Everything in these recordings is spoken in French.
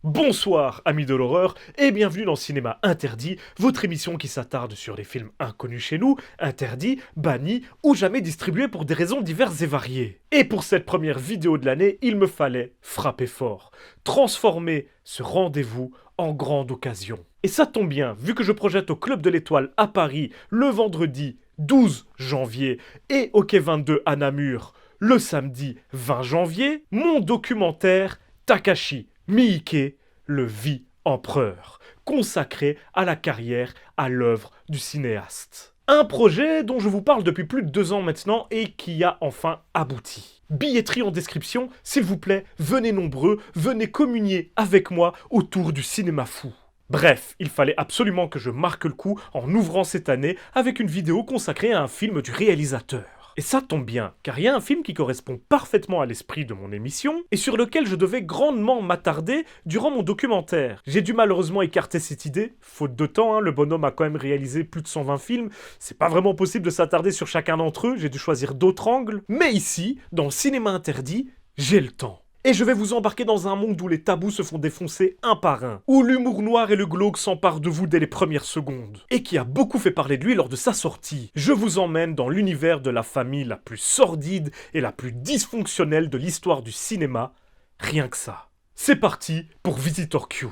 Bonsoir amis de l'horreur et bienvenue dans Cinéma Interdit, votre émission qui s'attarde sur les films inconnus chez nous, interdits, bannis ou jamais distribués pour des raisons diverses et variées. Et pour cette première vidéo de l'année, il me fallait frapper fort, transformer ce rendez-vous en grande occasion. Et ça tombe bien, vu que je projette au Club de l'Étoile à Paris le vendredi 12 janvier et au Quai 22 à Namur le samedi 20 janvier, mon documentaire Takashi Miike, le Vie-Empereur, consacré à la carrière, à l'œuvre du cinéaste. Un projet dont je vous parle depuis plus de 2 ans maintenant et qui a enfin abouti. Billetterie en description, s'il vous plaît, venez nombreux, venez communier avec moi autour du cinéma fou. Bref, il fallait absolument que je marque le coup en ouvrant cette année avec une vidéo consacrée à un film du réalisateur. Et ça tombe bien, car il y a un film qui correspond parfaitement à l'esprit de mon émission, et sur lequel je devais grandement m'attarder durant mon documentaire. J'ai dû malheureusement écarter cette idée, faute de temps, le bonhomme a quand même réalisé plus de 120 films, c'est pas vraiment possible de s'attarder sur chacun d'entre eux, j'ai dû choisir d'autres angles, mais ici, dans le cinéma interdit, j'ai le temps. Et je vais vous embarquer dans un monde où les tabous se font défoncer un par un, où l'humour noir et le glauque s'emparent de vous dès les premières secondes, et qui a beaucoup fait parler de lui lors de sa sortie. Je vous emmène dans l'univers de la famille la plus sordide et la plus dysfonctionnelle de l'histoire du cinéma, rien que ça. C'est parti pour Visitor Q.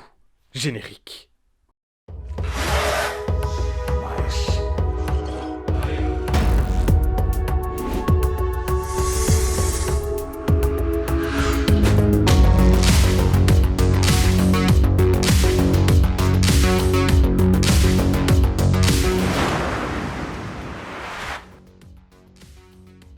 Générique.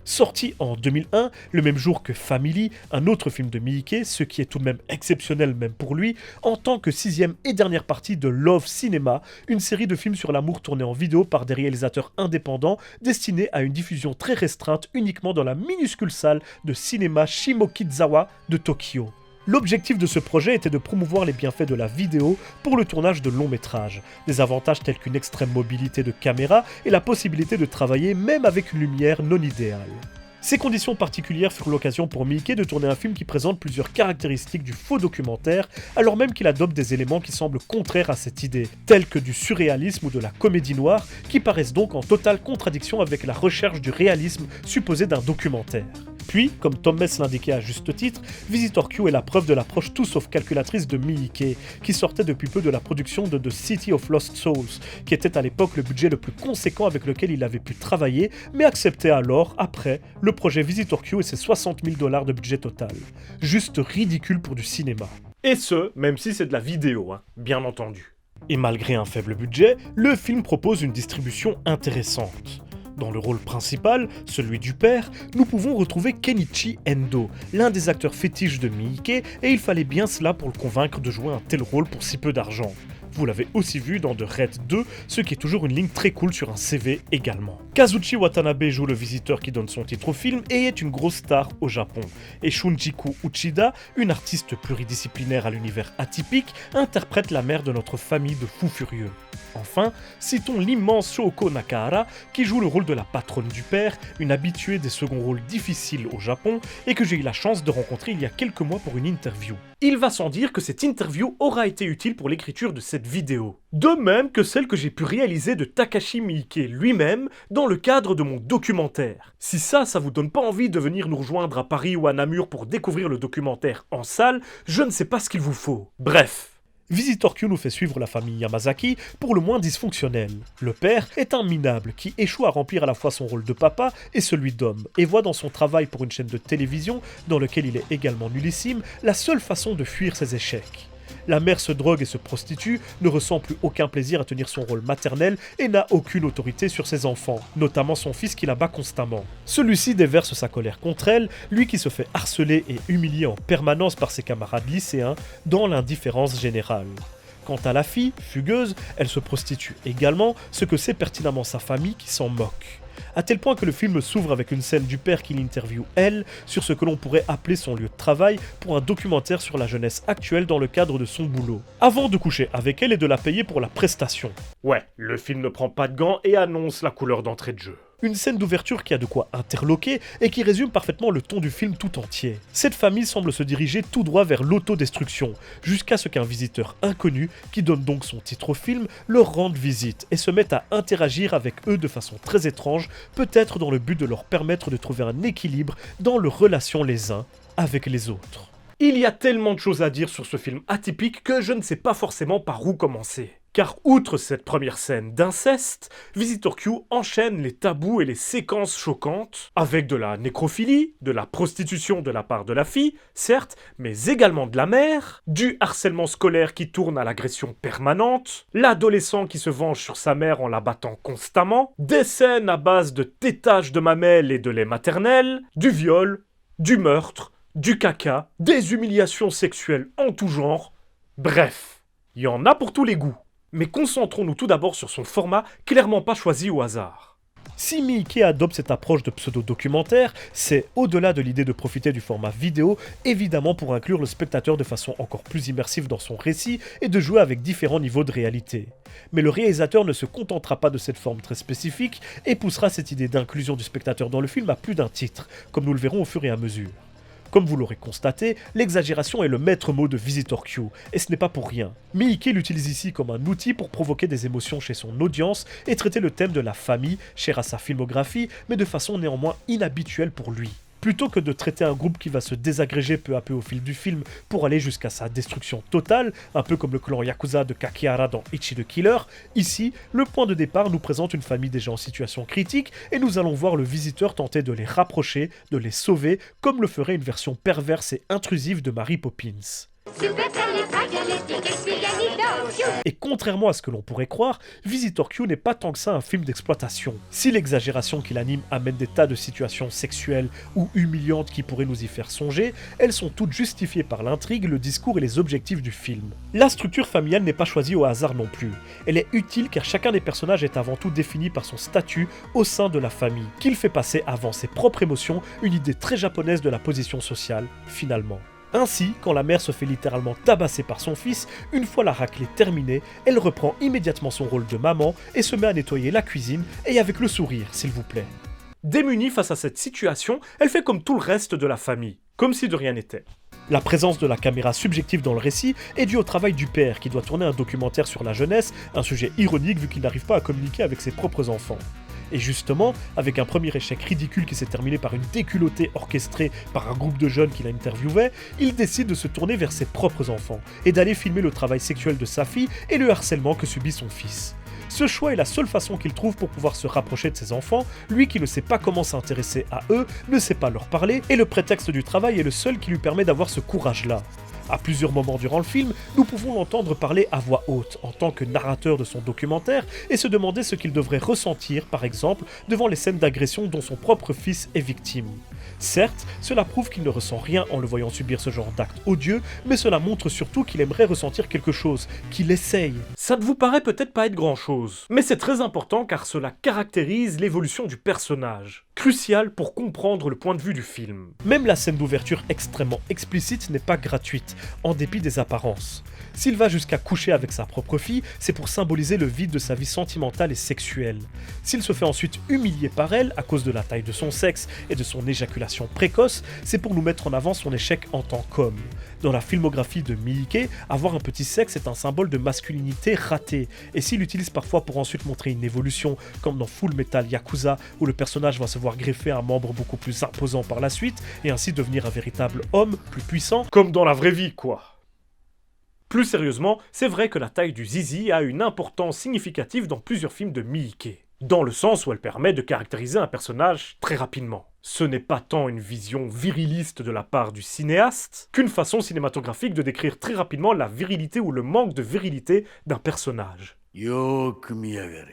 Sorti en 2001, le même jour que Family, un autre film de Miike, ce qui est tout de même exceptionnel même pour lui, en tant que 6e et dernière partie de Love Cinema, une série de films sur l'amour tournés en vidéo par des réalisateurs indépendants destinés à une diffusion très restreinte uniquement dans la minuscule salle de cinéma Shimokizawa de Tokyo. L'objectif de ce projet était de promouvoir les bienfaits de la vidéo pour le tournage de longs métrages, des avantages tels qu'une extrême mobilité de caméra et la possibilité de travailler même avec une lumière non idéale. Ces conditions particulières furent l'occasion pour Miike de tourner un film qui présente plusieurs caractéristiques du faux documentaire, alors même qu'il adopte des éléments qui semblent contraires à cette idée, tels que du surréalisme ou de la comédie noire, qui paraissent donc en totale contradiction avec la recherche du réalisme supposé d'un documentaire. Puis, comme Tom Mess l'indiquait à juste titre, Visitor Q est la preuve de l'approche tout sauf calculatrice de Miike, qui sortait depuis peu de la production de The City of Lost Souls, qui était à l'époque le budget le plus conséquent avec lequel il avait pu travailler, mais acceptait alors, après, le projet Visitor Q et ses $60 000 de budget total. Juste ridicule pour du cinéma. Et ce, même si c'est de la vidéo, bien entendu. Et malgré un faible budget, le film propose une distribution intéressante. Dans le rôle principal, celui du père, nous pouvons retrouver Kenichi Endo, l'un des acteurs fétiches de Miike, et il fallait bien cela pour le convaincre de jouer un tel rôle pour si peu d'argent. Vous l'avez aussi vu dans The Raid 2, ce qui est toujours une ligne très cool sur un CV également. Kazuchi Watanabe joue le visiteur qui donne son titre au film et est une grosse star au Japon. Et Shunjiku Uchida, une artiste pluridisciplinaire à l'univers atypique, interprète la mère de notre famille de fous furieux. Enfin, citons l'immense Shoko Nakahara qui joue le rôle de la patronne du père, une habituée des seconds rôles difficiles au Japon et que j'ai eu la chance de rencontrer il y a quelques mois pour une interview. Il va sans dire que cette interview aura été utile pour l'écriture de cette vidéo. De même que celle que j'ai pu réaliser de Takashi Miike lui-même dans le cadre de mon documentaire. Si ça vous donne pas envie de venir nous rejoindre à Paris ou à Namur pour découvrir le documentaire en salle, je ne sais pas ce qu'il vous faut. Bref. Visitor Q nous fait suivre la famille Yamazaki, pour le moins dysfonctionnelle. Le père est un minable qui échoue à remplir à la fois son rôle de papa et celui d'homme, et voit dans son travail pour une chaîne de télévision, dans lequel il est également nullissime, la seule façon de fuir ses échecs. La mère se drogue et se prostitue, ne ressent plus aucun plaisir à tenir son rôle maternel et n'a aucune autorité sur ses enfants, notamment son fils qui la bat constamment. Celui-ci déverse sa colère contre elle, lui qui se fait harceler et humilier en permanence par ses camarades lycéens dans l'indifférence générale. Quant à la fille, fugueuse, elle se prostitue également, ce que sait pertinemment sa famille qui s'en moque. À tel point que le film s'ouvre avec une scène du père qui l'interviewe elle, sur ce que l'on pourrait appeler son lieu de travail, pour un documentaire sur la jeunesse actuelle dans le cadre de son boulot, avant de coucher avec elle et de la payer pour la prestation. Ouais, le film ne prend pas de gants et annonce la couleur d'entrée de jeu. Une scène d'ouverture qui a de quoi interloquer et qui résume parfaitement le ton du film tout entier. Cette famille semble se diriger tout droit vers l'autodestruction, jusqu'à ce qu'un visiteur inconnu, qui donne donc son titre au film, leur rende visite et se mette à interagir avec eux de façon très étrange, peut-être dans le but de leur permettre de trouver un équilibre dans leurs relations les uns avec les autres. Il y a tellement de choses à dire sur ce film atypique que je ne sais pas forcément par où commencer. Car outre cette première scène d'inceste, Visitor Q enchaîne les tabous et les séquences choquantes, avec de la nécrophilie, de la prostitution de la part de la fille, certes, mais également de la mère, du harcèlement scolaire qui tourne à l'agression permanente, l'adolescent qui se venge sur sa mère en la battant constamment, des scènes à base de tétage de mamelles et de lait maternel, du viol, du meurtre, du caca, des humiliations sexuelles en tout genre, bref, il y en a pour tous les goûts. Mais concentrons-nous tout d'abord sur son format, clairement pas choisi au hasard. Si Miike adopte cette approche de pseudo-documentaire, c'est, au-delà de l'idée de profiter du format vidéo, évidemment pour inclure le spectateur de façon encore plus immersive dans son récit et de jouer avec différents niveaux de réalité. Mais le réalisateur ne se contentera pas de cette forme très spécifique et poussera cette idée d'inclusion du spectateur dans le film à plus d'un titre, comme nous le verrons au fur et à mesure. Comme vous l'aurez constaté, l'exagération est le maître mot de Visitor Q, et ce n'est pas pour rien. Miike l'utilise ici comme un outil pour provoquer des émotions chez son audience et traiter le thème de la famille, cher à sa filmographie, mais de façon néanmoins inhabituelle pour lui. Plutôt que de traiter un groupe qui va se désagréger peu à peu au fil du film pour aller jusqu'à sa destruction totale, un peu comme le clan Yakuza de Kakihara dans Ichi the Killer, ici, le point de départ nous présente une famille déjà en situation critique et nous allons voir le visiteur tenter de les rapprocher, de les sauver, comme le ferait une version perverse et intrusive de Mary Poppins. Et contrairement à ce que l'on pourrait croire, Visitor Q n'est pas tant que ça un film d'exploitation. Si l'exagération qui l'anime amène des tas de situations sexuelles ou humiliantes qui pourraient nous y faire songer, elles sont toutes justifiées par l'intrigue, le discours et les objectifs du film. La structure familiale n'est pas choisie au hasard non plus. Elle est utile car chacun des personnages est avant tout défini par son statut au sein de la famille, qu'il fait passer avant ses propres émotions une idée très japonaise de la position sociale, finalement. Ainsi, quand la mère se fait littéralement tabasser par son fils, une fois la raclée terminée, elle reprend immédiatement son rôle de maman et se met à nettoyer la cuisine, et avec le sourire, s'il vous plaît. Démunie face à cette situation, elle fait comme tout le reste de la famille, comme si de rien n'était. La présence de la caméra subjective dans le récit est due au travail du père qui doit tourner un documentaire sur la jeunesse, un sujet ironique vu qu'il n'arrive pas à communiquer avec ses propres enfants. Et justement, avec un premier échec ridicule qui s'est terminé par une déculottée orchestrée par un groupe de jeunes qu'il interviewait, il décide de se tourner vers ses propres enfants et d'aller filmer le travail sexuel de sa fille et le harcèlement que subit son fils. Ce choix est la seule façon qu'il trouve pour pouvoir se rapprocher de ses enfants, lui qui ne sait pas comment s'intéresser à eux, ne sait pas leur parler, et le prétexte du travail est le seul qui lui permet d'avoir ce courage-là. À plusieurs moments durant le film, nous pouvons l'entendre parler à voix haute, en tant que narrateur de son documentaire, et se demander ce qu'il devrait ressentir, par exemple, devant les scènes d'agression dont son propre fils est victime. Certes, cela prouve qu'il ne ressent rien en le voyant subir ce genre d'acte odieux, mais cela montre surtout qu'il aimerait ressentir quelque chose, qu'il essaye. Ça ne vous paraît peut-être pas être grand-chose, mais c'est très important car cela caractérise l'évolution du personnage, crucial pour comprendre le point de vue du film. Même la scène d'ouverture extrêmement explicite n'est pas gratuite, en dépit des apparences. S'il va jusqu'à coucher avec sa propre fille, c'est pour symboliser le vide de sa vie sentimentale et sexuelle. S'il se fait ensuite humilier par elle à cause de la taille de son sexe et de son éjaculation précoce, c'est pour nous mettre en avant son échec en tant qu'homme. Dans la filmographie de Miike, avoir un petit sexe est un symbole de masculinité ratée, et s'il l'utilise parfois pour ensuite montrer une évolution, comme dans Full Metal Yakuza, où le personnage va se voir greffer un membre beaucoup plus imposant par la suite, et ainsi devenir un véritable homme plus puissant, comme dans la vraie vie quoi. Plus sérieusement, c'est vrai que la taille du zizi a une importance significative dans plusieurs films de Miike, dans le sens où elle permet de caractériser un personnage très rapidement. Ce n'est pas tant une vision viriliste de la part du cinéaste, qu'une façon cinématographique de décrire très rapidement la virilité ou le manque de virilité d'un personnage. Yoku miyagare.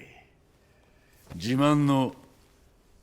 Jiman no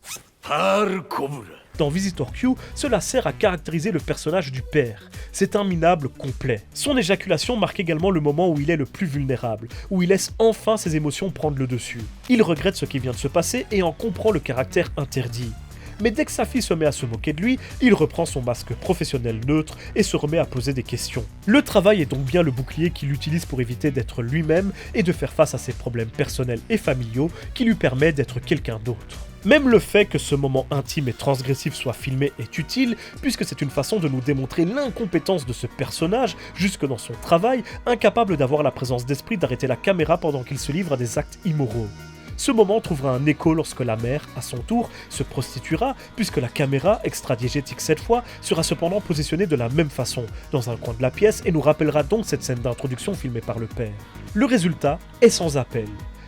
Star Cobra. Dans Visitor Q, cela sert à caractériser le personnage du père. C'est un minable complet. Son éjaculation marque également le moment où il est le plus vulnérable, où il laisse enfin ses émotions prendre le dessus. Il regrette ce qui vient de se passer et en comprend le caractère interdit. Mais dès que sa fille se met à se moquer de lui, il reprend son masque professionnel neutre et se remet à poser des questions. Le travail est donc bien le bouclier qu'il utilise pour éviter d'être lui-même et de faire face à ses problèmes personnels et familiaux qui lui permet d'être quelqu'un d'autre. Même le fait que ce moment intime et transgressif soit filmé est utile, puisque c'est une façon de nous démontrer l'incompétence de ce personnage, jusque dans son travail, incapable d'avoir la présence d'esprit d'arrêter la caméra pendant qu'il se livre à des actes immoraux. Ce moment trouvera un écho lorsque la mère, à son tour, se prostituera, puisque la caméra, extra-diégétique cette fois, sera cependant positionnée de la même façon, dans un coin de la pièce, et nous rappellera donc cette scène d'introduction filmée par le père. Le résultat est sans appel.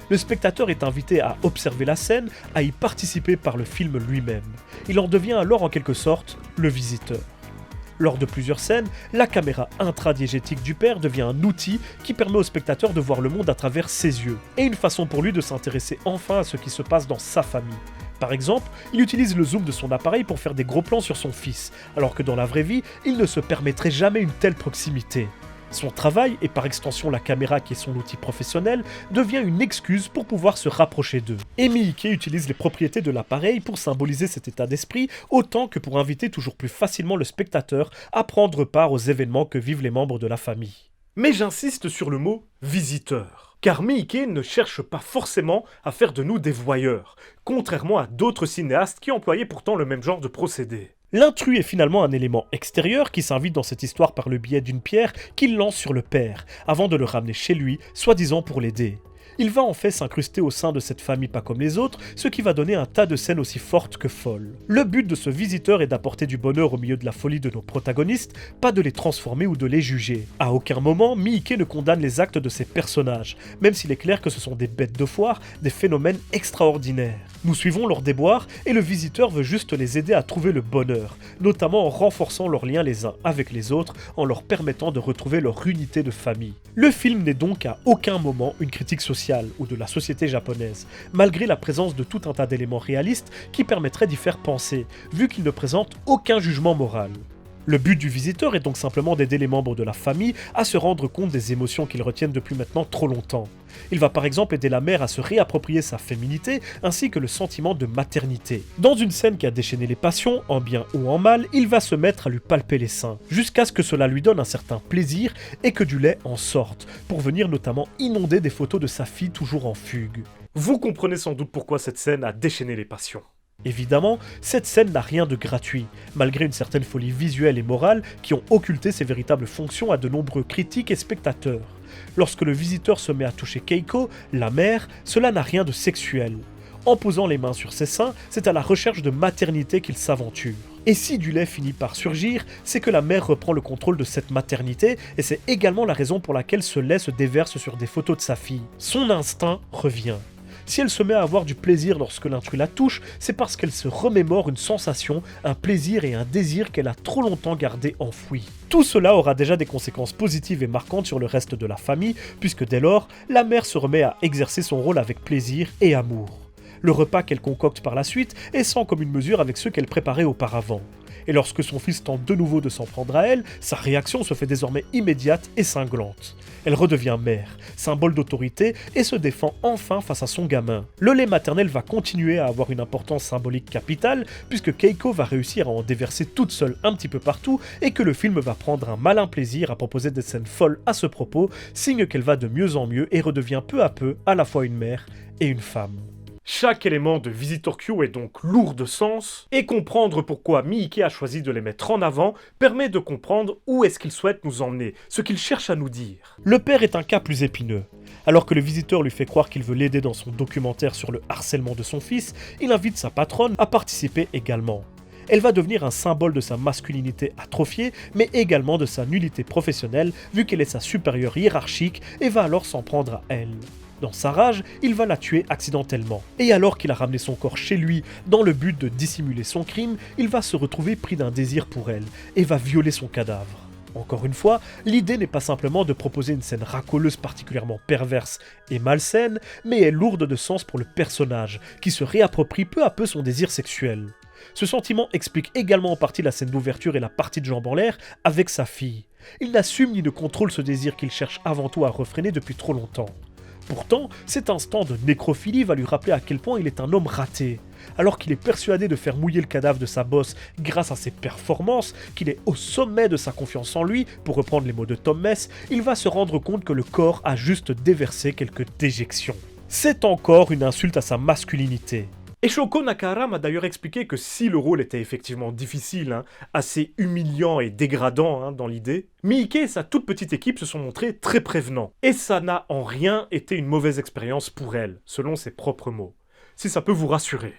Le spectateur est invité à observer la scène, à y participer par le film lui-même. Il en devient alors en quelque sorte le visiteur. Lors de plusieurs scènes, la caméra intradiégétique du père devient un outil qui permet au spectateur de voir le monde à travers ses yeux, et une façon pour lui de s'intéresser enfin à ce qui se passe dans sa famille. Par exemple, il utilise le zoom de son appareil pour faire des gros plans sur son fils, alors que dans la vraie vie, il ne se permettrait jamais une telle proximité. Son travail, et par extension la caméra qui est son outil professionnel, devient une excuse pour pouvoir se rapprocher d'eux. Et Miike utilise les propriétés de l'appareil pour symboliser cet état d'esprit, autant que pour inviter toujours plus facilement le spectateur à prendre part aux événements que vivent les membres de la famille. Mais j'insiste sur le mot « visiteur ». Car Miike ne cherche pas forcément à faire de nous des voyeurs, contrairement à d'autres cinéastes qui employaient pourtant le même genre de procédé. L'intrus est finalement un élément extérieur qui s'invite dans cette histoire par le biais d'une pierre qu'il lance sur le père, avant de le ramener chez lui, soi-disant pour l'aider. Il va en fait s'incruster au sein de cette famille pas comme les autres, ce qui va donner un tas de scènes aussi fortes que folles. Le but de ce visiteur est d'apporter du bonheur au milieu de la folie de nos protagonistes, pas de les transformer ou de les juger. À aucun moment, Miike ne condamne les actes de ses personnages, même s'il est clair que ce sont des bêtes de foire, des phénomènes extraordinaires. Nous suivons leurs déboires et le visiteur veut juste les aider à trouver le bonheur, notamment en renforçant leurs liens les uns avec les autres, en leur permettant de retrouver leur unité de famille. Le film n'est donc à aucun moment une critique sociale ou de la société japonaise, malgré la présence de tout un tas d'éléments réalistes qui permettraient d'y faire penser, vu qu'il ne présente aucun jugement moral. Le but du visiteur est donc simplement d'aider les membres de la famille à se rendre compte des émotions qu'ils retiennent depuis maintenant trop longtemps. Il va par exemple aider la mère à se réapproprier sa féminité ainsi que le sentiment de maternité. Dans une scène qui a déchaîné les passions, en bien ou en mal, il va se mettre à lui palper les seins, jusqu'à ce que cela lui donne un certain plaisir et que du lait en sorte, pour venir notamment inonder des photos de sa fille toujours en fugue. Vous comprenez sans doute pourquoi cette scène a déchaîné les passions. Évidemment, cette scène n'a rien de gratuit, malgré une certaine folie visuelle et morale qui ont occulté ses véritables fonctions à de nombreux critiques et spectateurs. Lorsque le visiteur se met à toucher Keiko, la mère, cela n'a rien de sexuel. En posant les mains sur ses seins, c'est à la recherche de maternité qu'il s'aventure. Et si du lait finit par surgir, c'est que la mère reprend le contrôle de cette maternité, et c'est également la raison pour laquelle ce lait se déverse sur des photos de sa fille. Son instinct revient. Si elle se met à avoir du plaisir lorsque l'intrus la touche, c'est parce qu'elle se remémore une sensation, un plaisir et un désir qu'elle a trop longtemps gardé enfoui. Tout cela aura déjà des conséquences positives et marquantes sur le reste de la famille, puisque dès lors, la mère se remet à exercer son rôle avec plaisir et amour. Le repas qu'elle concocte par la suite est sans commune mesure avec ceux qu'elle préparait auparavant. Et lorsque son fils tente de nouveau de s'en prendre à elle, sa réaction se fait désormais immédiate et cinglante. Elle redevient mère, symbole d'autorité, et se défend enfin face à son gamin. Le lait maternel va continuer à avoir une importance symbolique capitale, puisque Keiko va réussir à en déverser toute seule un petit peu partout, et que le film va prendre un malin plaisir à proposer des scènes folles à ce propos, signe qu'elle va de mieux en mieux et redevient peu à peu à la fois une mère et une femme. Chaque élément de Visitor Q est donc lourd de sens, et comprendre pourquoi Miike a choisi de les mettre en avant permet de comprendre où est-ce qu'il souhaite nous emmener, ce qu'il cherche à nous dire. Le père est un cas plus épineux. Alors que le visiteur lui fait croire qu'il veut l'aider dans son documentaire sur le harcèlement de son fils, il invite sa patronne à participer également. Elle va devenir un symbole de sa masculinité atrophiée, mais également de sa nullité professionnelle, vu qu'elle est sa supérieure hiérarchique et va alors s'en prendre à elle. Dans sa rage, il va la tuer accidentellement. Et alors qu'il a ramené son corps chez lui dans le but de dissimuler son crime, il va se retrouver pris d'un désir pour elle et va violer son cadavre. Encore une fois, l'idée n'est pas simplement de proposer une scène racoleuse particulièrement perverse et malsaine, mais est lourde de sens pour le personnage, qui se réapproprie peu à peu son désir sexuel. Ce sentiment explique également en partie la scène d'ouverture et la partie de jambes en l'air avec sa fille. Il n'assume ni ne contrôle ce désir qu'il cherche avant tout à refréner depuis trop longtemps. Pourtant, cet instant de nécrophilie va lui rappeler à quel point il est un homme raté. Alors qu'il est persuadé de faire mouiller le cadavre de sa bosse grâce à ses performances, qu'il est au sommet de sa confiance en lui, pour reprendre les mots de Tom Mess, il va se rendre compte que le corps a juste déversé quelques déjections. C'est encore une insulte à sa masculinité. Et Shoko Nakahara m'a d'ailleurs expliqué que si le rôle était effectivement difficile, assez humiliant et dégradant dans l'idée, Miike et sa toute petite équipe se sont montrés très prévenants. Et ça n'a en rien été une mauvaise expérience pour elle, selon ses propres mots. Si ça peut vous rassurer.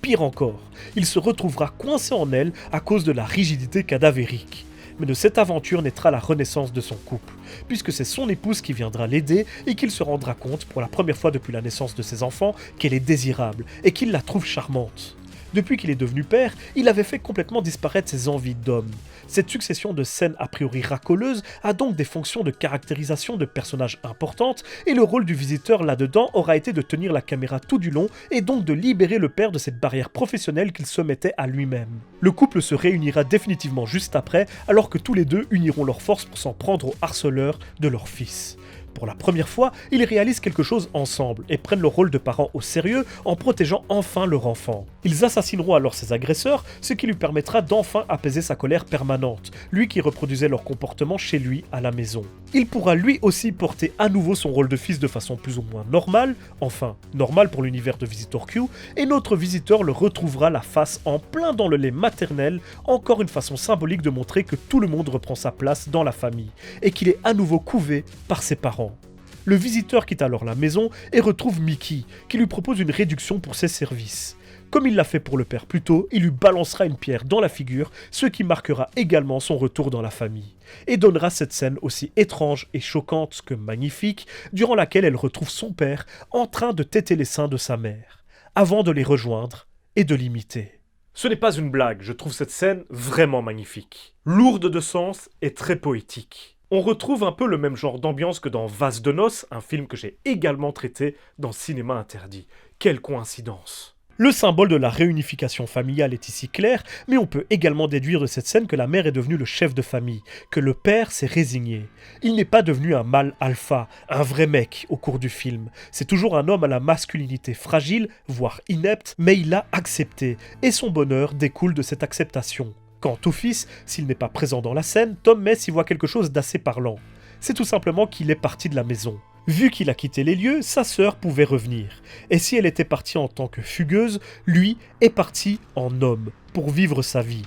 Pire encore, il se retrouvera coincé en elle à cause de la rigidité cadavérique. Mais de cette aventure naîtra la renaissance de son couple, puisque c'est son épouse qui viendra l'aider et qu'il se rendra compte, pour la première fois depuis la naissance de ses enfants, qu'elle est désirable et qu'il la trouve charmante. Depuis qu'il est devenu père, il avait fait complètement disparaître ses envies d'homme. Cette succession de scènes a priori racoleuses a donc des fonctions de caractérisation de personnages importantes, et le rôle du visiteur là-dedans aura été de tenir la caméra tout du long et donc de libérer le père de cette barrière professionnelle qu'il se mettait à lui-même. Le couple se réunira définitivement juste après, alors que tous les deux uniront leurs forces pour s'en prendre aux harceleurs de leur fils. Pour la première fois, ils réalisent quelque chose ensemble et prennent leur rôle de parents au sérieux en protégeant enfin leur enfant. Ils assassineront alors ses agresseurs, ce qui lui permettra d'enfin apaiser sa colère permanente, lui qui reproduisait leur comportement chez lui à la maison. Il pourra lui aussi porter à nouveau son rôle de fils de façon plus ou moins normale, enfin normale pour l'univers de Visitor Q, et notre visiteur le retrouvera la face en plein dans le lait maternel, encore une façon symbolique de montrer que tout le monde reprend sa place dans la famille, et qu'il est à nouveau couvé par ses parents. Le visiteur quitte alors la maison et retrouve Mickey, qui lui propose une réduction pour ses services. Comme il l'a fait pour le père plus tôt, il lui balancera une pierre dans la figure, ce qui marquera également son retour dans la famille, et donnera cette scène aussi étrange et choquante que magnifique, durant laquelle elle retrouve son père en train de téter les seins de sa mère, avant de les rejoindre et de l'imiter. Ce n'est pas une blague, je trouve cette scène vraiment magnifique. Lourde de sens et très poétique. On retrouve un peu le même genre d'ambiance que dans Vase de noces, un film que j'ai également traité dans Cinéma Interdit. Quelle coïncidence! Le symbole de la réunification familiale est ici clair, mais on peut également déduire de cette scène que la mère est devenue le chef de famille, que le père s'est résigné. Il n'est pas devenu un mâle alpha, un vrai mec au cours du film. C'est toujours un homme à la masculinité fragile, voire inepte, mais il l'a accepté, et son bonheur découle de cette acceptation. Quant au fils, s'il n'est pas présent dans la scène, Tom Mess y voit quelque chose d'assez parlant. C'est tout simplement qu'il est parti de la maison. Vu qu'il a quitté les lieux, sa sœur pouvait revenir. Et si elle était partie en tant que fugueuse, lui est parti en homme, pour vivre sa vie.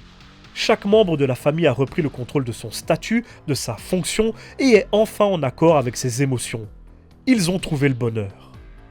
Chaque membre de la famille a repris le contrôle de son statut, de sa fonction, et est enfin en accord avec ses émotions. Ils ont trouvé le bonheur.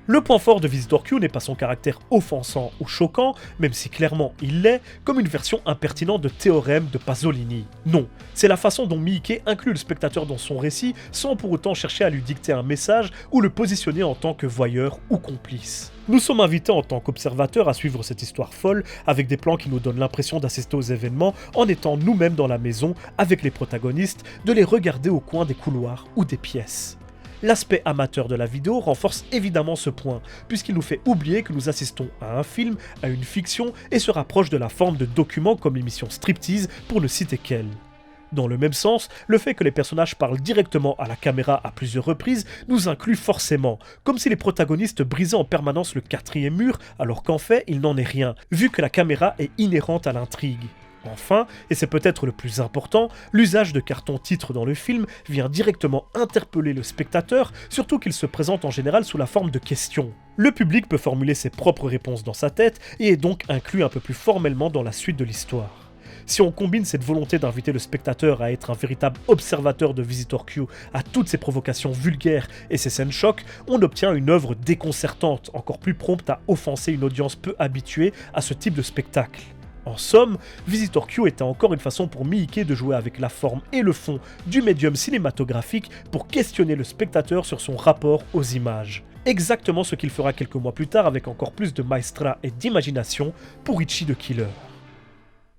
Le point fort de Visitor Q n'est pas son caractère offensant ou choquant, même si clairement il l'est, comme une version impertinente de Théorème de Pasolini. Non, c'est la façon dont Miike inclut le spectateur dans son récit sans pour autant chercher à lui dicter un message ou le positionner en tant que voyeur ou complice. Nous sommes invités en tant qu'observateurs à suivre cette histoire folle avec des plans qui nous donnent l'impression d'assister aux événements en étant nous-mêmes dans la maison avec les protagonistes, de les regarder au coin des couloirs ou des pièces. L'aspect amateur de la vidéo renforce évidemment ce point, puisqu'il nous fait oublier que nous assistons à un film, à une fiction, et se rapproche de la forme de document comme l'émission Striptease, pour ne citer qu'elle. Dans le même sens, le fait que les personnages parlent directement à la caméra à plusieurs reprises nous inclut forcément, comme si les protagonistes brisaient en permanence le quatrième mur, alors qu'en fait il n'en est rien, vu que la caméra est inhérente à l'intrigue. Enfin, et c'est peut-être le plus important, l'usage de cartons-titres dans le film vient directement interpeller le spectateur, surtout qu'il se présente en général sous la forme de questions. Le public peut formuler ses propres réponses dans sa tête et est donc inclus un peu plus formellement dans la suite de l'histoire. Si on combine cette volonté d'inviter le spectateur à être un véritable observateur de Visitor Q à toutes ses provocations vulgaires et ses scènes chocs, on obtient une œuvre déconcertante, encore plus prompte à offenser une audience peu habituée à ce type de spectacle. En somme, Visitor Q était encore une façon pour Miike de jouer avec la forme et le fond du médium cinématographique pour questionner le spectateur sur son rapport aux images. Exactement ce qu'il fera quelques mois plus tard avec encore plus de maestra et d'imagination pour Ichi the Killer.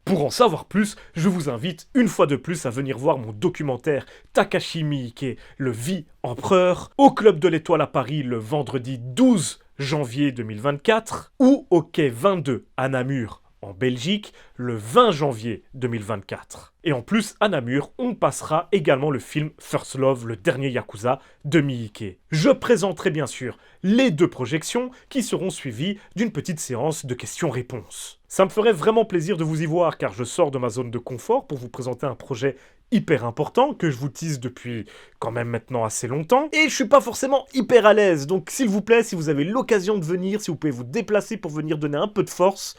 Pour en savoir plus, je vous invite une fois de plus à venir voir mon documentaire Takashi Miike, le Vie-Empereur, au Club de l'Étoile à Paris le vendredi 12 janvier 2024 ou au Quai 22 à Namur en Belgique le 20 janvier 2024. Et en plus, à Namur, on passera également le film First Love, le dernier Yakuza de Miike. Je présenterai bien sûr les 2 projections qui seront suivies d'une petite séance de questions-réponses. Ça me ferait vraiment plaisir de vous y voir car je sors de ma zone de confort pour vous présenter un projet hyper important, que je vous tease depuis quand même maintenant assez longtemps, et je suis pas forcément hyper à l'aise, donc s'il vous plaît, si vous avez l'occasion de venir, si vous pouvez vous déplacer pour venir donner un peu de force,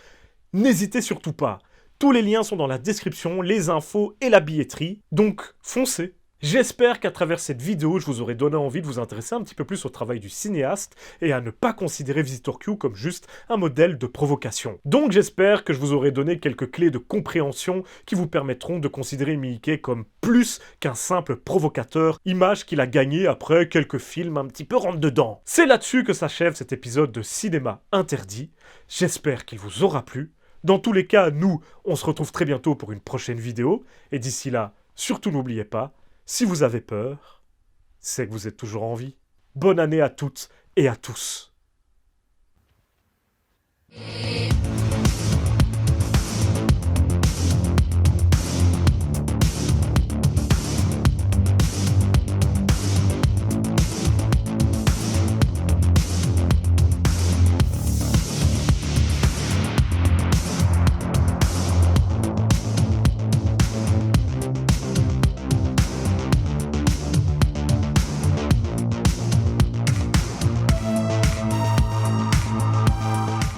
n'hésitez surtout pas. Tous les liens sont dans la description, les infos et la billetterie, donc foncez. J'espère qu'à travers cette vidéo, je vous aurai donné envie de vous intéresser un petit peu plus au travail du cinéaste et à ne pas considérer Visitor Q comme juste un modèle de provocation. Donc j'espère que je vous aurai donné quelques clés de compréhension qui vous permettront de considérer Miike comme plus qu'un simple provocateur, image qu'il a gagnée après quelques films un petit peu rentre-dedans. C'est là-dessus que s'achève cet épisode de Cinéma Interdit. J'espère qu'il vous aura plu. Dans tous les cas, nous, on se retrouve très bientôt pour une prochaine vidéo, et d'ici là, surtout n'oubliez pas, si vous avez peur, c'est que vous êtes toujours en vie. Bonne année à toutes et à tous.